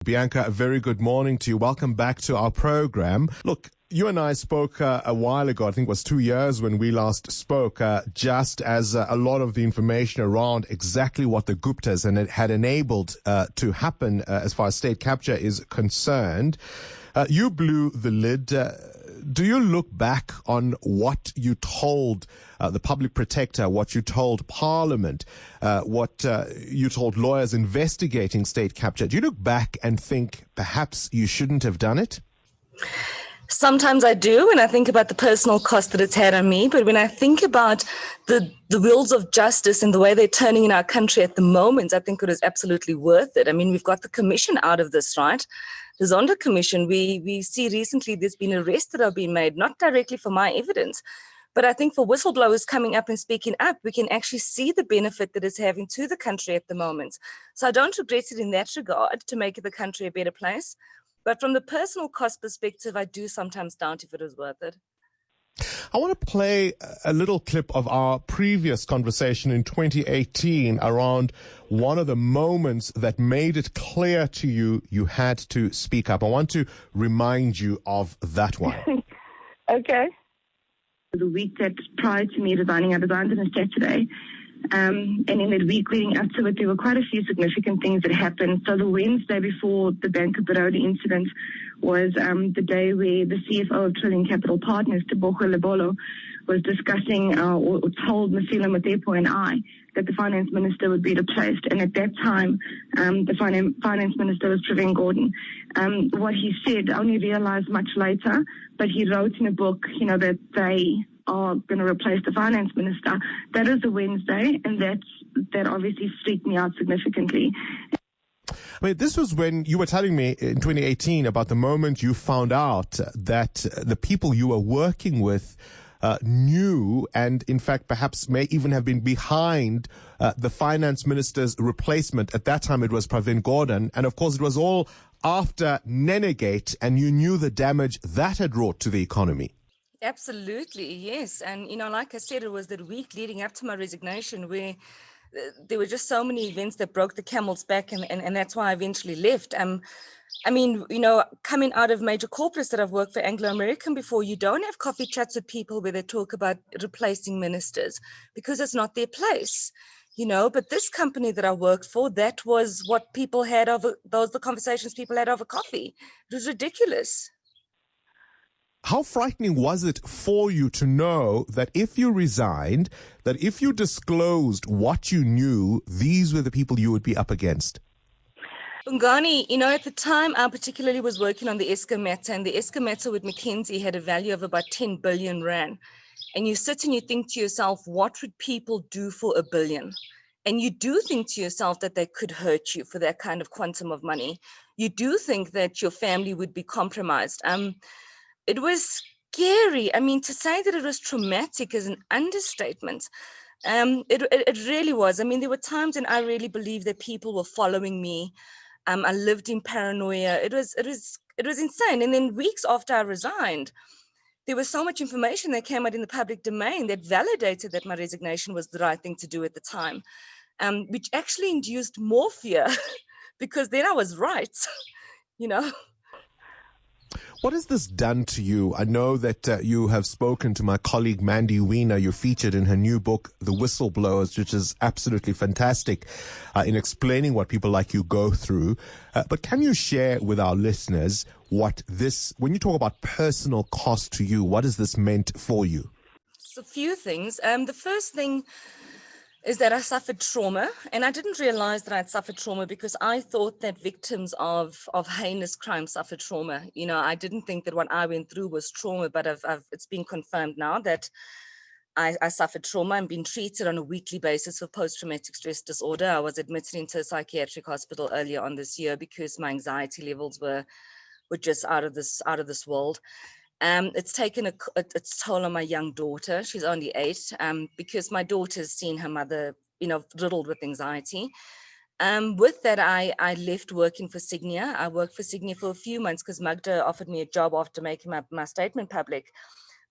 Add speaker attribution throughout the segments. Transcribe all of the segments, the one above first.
Speaker 1: Bianca, a very good morning to you. Welcome back to our program. Look, you and I spoke a while ago, I think it was 2 years when we last spoke, just as a lot of the information around exactly what the Guptas and it had enabled to happen as far as state capture is concerned. You blew the lid. Do you look back on what you told the public protector, what you told Parliament, what you told lawyers investigating state capture? Do you look back and think perhaps you shouldn't have done it?
Speaker 2: Sometimes I do, and I think about the personal cost that it's had on me. But when I think about the wheels of justice and the way they're turning in our country at the moment, I think it is absolutely worth it. I mean, we've got the commission out of this, right? The Zonda Commission, we see recently there's been arrests that have been made, not directly for my evidence, but I think for whistleblowers coming up and speaking up, we can actually see the benefit that it's having to the country at the moment. So I don't regret it in that regard to make the country a better place. But from the personal cost perspective, I do sometimes doubt if it is worth it.
Speaker 1: I want to play a little clip of our previous conversation in 2018 around one of the moments that made it clear to you you had to speak up. I want to remind you of that one.
Speaker 3: Okay. The week that prior to me resigning, I resigned on a Saturday. And in that week leading up to it, there were quite a few significant things that happened. So the Wednesday before the Bank of Barodi incident was the day where the CFO of Trillian Capital Partners, Tebogo Lebolo, was discussing or told Masila Matepo and I that the finance minister would be replaced. And at that time, the finance minister was Trillian Gordon. What he said, I only realized much later, but he wrote in a book, that they are going to replace the finance minister. That is a Wednesday, and that obviously freaked me out significantly.
Speaker 1: I mean, this was when you were telling me in 2018 about the moment you found out that the people you were working with knew and, in fact, perhaps may even have been behind the finance minister's replacement. At that time, it was Pravin Gordhan. And, of course, it was all after Nenegate, and you knew the damage that had wrought to the economy.
Speaker 2: Absolutely, yes. And, like I said, it was that week leading up to my resignation where there were just so many events that broke the camel's back, and that's why I eventually left. I mean, coming out of major corporates that I've worked for Anglo-American before, you don't have coffee chats with people where they talk about replacing ministers because it's not their place, But this company that I worked for, that was what people had the conversations people had over coffee. It was ridiculous.
Speaker 1: How frightening was it for you to know that if you resigned, that if you disclosed what you knew, these were the people you would be up against?
Speaker 2: Bongani, at the time, I particularly was working on the Eskom matter, and the Eskom matter with McKinsey had a value of about 10 billion rand. And you sit and you think to yourself, what would people do for $1 billion? And you do think to yourself that they could hurt you for that kind of quantum of money. You do think that your family would be compromised. It was scary. I mean, to say that it was traumatic is an understatement. It really was. I mean, there were times when I really believed that people were following me. I lived in paranoia. It was insane. And then weeks after I resigned, there was so much information that came out in the public domain that validated that my resignation was the right thing to do at the time, which actually induced more fear because then I was right,
Speaker 1: What has this done to you? I know that you have spoken to my colleague Mandy Weiner. You featured in her new book, The Whistleblowers, which is absolutely fantastic in explaining what people like you go through. But can you share with our listeners when you talk about personal cost to you, what has this meant for you?
Speaker 2: It's a few things. The first thing is that I suffered trauma, and I didn't realize that I'd suffered trauma because I thought that victims of heinous crime suffered trauma. I didn't think that what I went through was trauma, but it's been confirmed now that I suffered trauma. I'm being treated on a weekly basis for post-traumatic stress disorder. I was admitted into a psychiatric hospital earlier on this year because my anxiety levels were just out of this world. It's taken its toll on my young daughter. She's only 8, because my daughter's seen her mother, riddled with anxiety. With that, I left working for Signia. I worked for Signia for a few months because Magda offered me a job after making my statement public.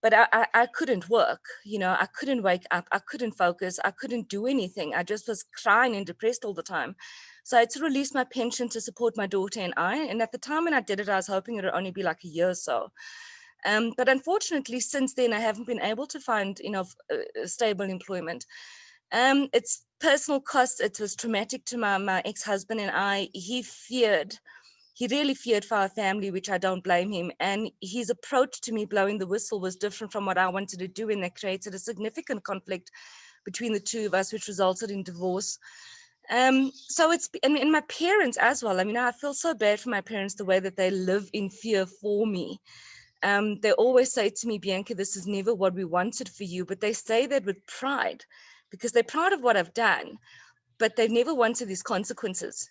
Speaker 2: But I couldn't work, I couldn't wake up, I couldn't focus, I couldn't do anything. I just was crying and depressed all the time. So I had to release my pension to support my daughter and I. And at the time when I did it, I was hoping it would only be like a year or so. But unfortunately, since then, I haven't been able to find, stable employment. It's personal cost. It was traumatic to my ex-husband and I. He really feared for our family, which I don't blame him. And his approach to me blowing the whistle was different from what I wanted to do. And that created a significant conflict between the two of us, which resulted in divorce. So it's, and my parents as well. I mean, I feel so bad for my parents, the way that they live in fear for me. They always say to me, Bianca, this is never what we wanted for you. But they say that with pride because they're proud of what I've done, but they've never wanted these consequences,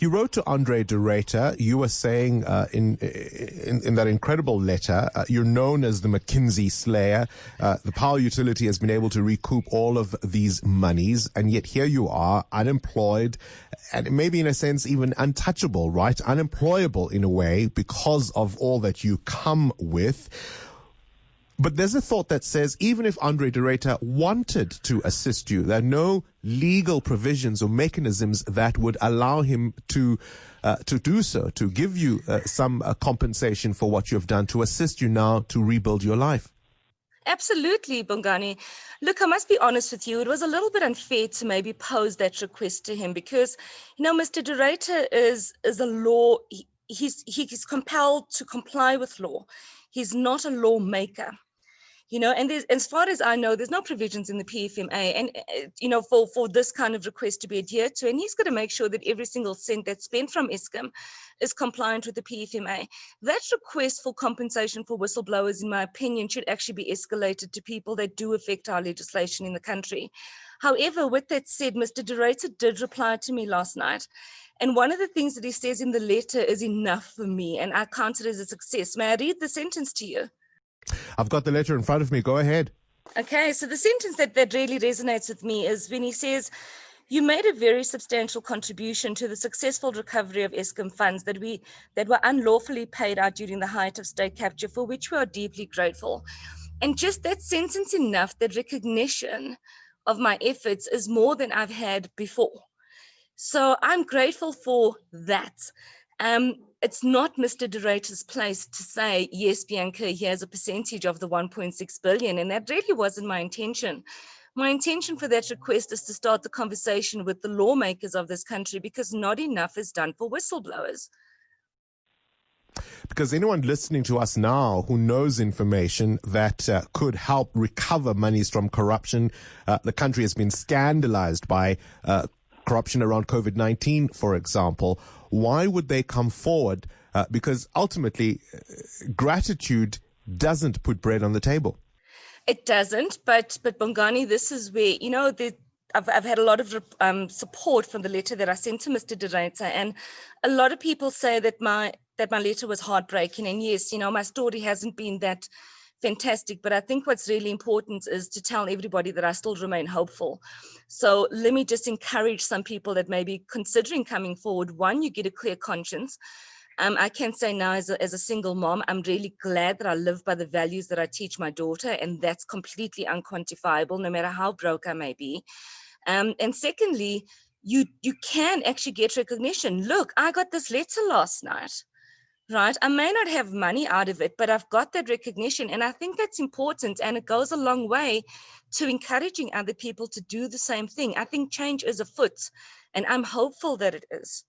Speaker 1: You wrote to Andre de Ruyter. You were saying in that incredible letter, you're known as the McKinsey Slayer. The power utility has been able to recoup all of these monies, and yet here you are, unemployed, and maybe in a sense even untouchable, right? Unemployable in a way because of all that you come with. But there's a thought that says even if Andre de Ruyter wanted to assist you, there are no legal provisions or mechanisms that would allow him to do so, to give you some compensation for what you have done, to assist you now to rebuild your life.
Speaker 2: Absolutely, Bongani. Look, I must be honest with you. It was a little bit unfair to maybe pose that request to him because, Mr. de Ruyter is a law. He's compelled to comply with law. He's not a lawmaker. And as far as I know, there's no provisions in the PFMA, and for this kind of request to be adhered to. And he's got to make sure that every single cent that's spent from Eskom is compliant with the PFMA. That request for compensation for whistleblowers, in my opinion, should actually be escalated to people that do affect our legislation in the country. However, with that said, Mr. de Ruyter did reply to me last night. And one of the things that he says in the letter is enough for me, and I count it as a success. May I read the sentence to you?
Speaker 1: I've got the letter in front of me. Go ahead.
Speaker 2: Okay, so the sentence that really resonates with me is when he says, you made a very substantial contribution to the successful recovery of Eskom funds that were unlawfully paid out during the height of state capture, for which we are deeply grateful. And just that sentence enough, that recognition of my efforts is more than I've had before. So I'm grateful for that. It's not Mr. de Ruyter's place to say, yes, Bianca, here's a percentage of the 1.6 billion. And that really wasn't my intention. My intention for that request is to start the conversation with the lawmakers of this country, because not enough is done for whistleblowers.
Speaker 1: Because anyone listening to us now who knows information that could help recover monies from corruption, the country has been scandalized by corruption around COVID-19, for example. Why would they come forward? Because ultimately, gratitude doesn't put bread on the table.
Speaker 2: It doesn't, but Bongani, this is where, I've had a lot of support from the letter that I sent to Mr. de Ruyter, and a lot of people say that my letter was heartbreaking. And yes, my story hasn't been that fantastic, but I think what's really important is to tell everybody that I still remain hopeful. So let me just encourage some people that may be considering coming forward. One, you get a clear conscience. I can say now as a single mom, I'm really glad that I live by the values that I teach my daughter, and that's completely unquantifiable, no matter how broke I may be. And secondly, you can actually get recognition. Look, I got this letter last night. Right. I may not have money out of it, but I've got that recognition. And I think that's important. And it goes a long way to encouraging other people to do the same thing. I think change is afoot, and I'm hopeful that it is.